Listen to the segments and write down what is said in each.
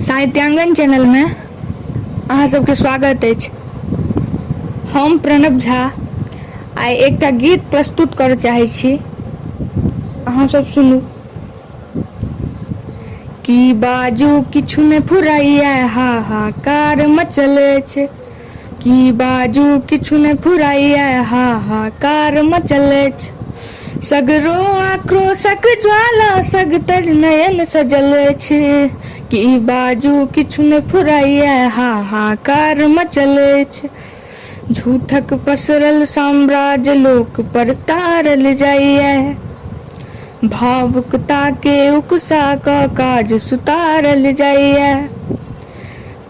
Sahityangan channel में अहाँ सबके स्वागत अछि। हम प्रणव झा आइ एकटा गीत प्रस्तुत करऽ चाहै छी, अहाँ सब सुनू। की बाजू किछु ने फुराइया हाहाकार मचल छै, की बाजू किछु ने फुराइया हाहाकार मचल छै। सगरो आक्रोशक ज्वाला सगतर नयन सजल छै, की बाजू किछु ने फुराइया हाहाकार मचल छै। झूठक पसरल साम्राज्य लोक पर तारल जाइए, भावुकता के उकसा क काज सुतारल जाइए।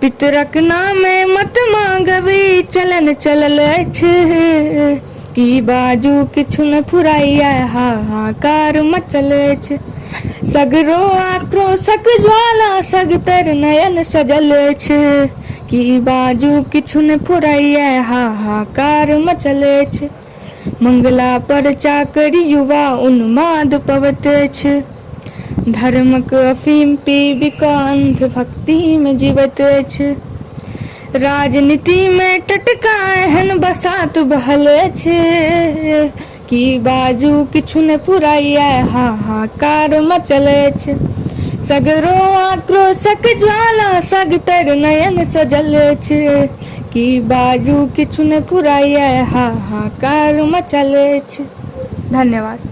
पितरक नामे मत मांगबी चलन चलल छै, की बाजू किछु न फुराइया हाहाकार मचल छै। सगरो आक्रोशक ज्वाला सगतर नयन सजल छै, की बाजू किछु न फुराइया हाहाकार मचल छै। मंगला पर चाकरी युवा उन्माद पवत छै, धर्मक अफीम पीबी क अंध भक्ति में जीवत छै। राजनीति में टटका एहन बसात बहल छै, की बाजू किछु ने फुराइया हाहाकार मचल छै। सगरो आक्रोशक ज्वाला सगतर नयन सजल छै, की बाजू किछु ने फुराइया हाहाकार मचल छै। धन्यवाद।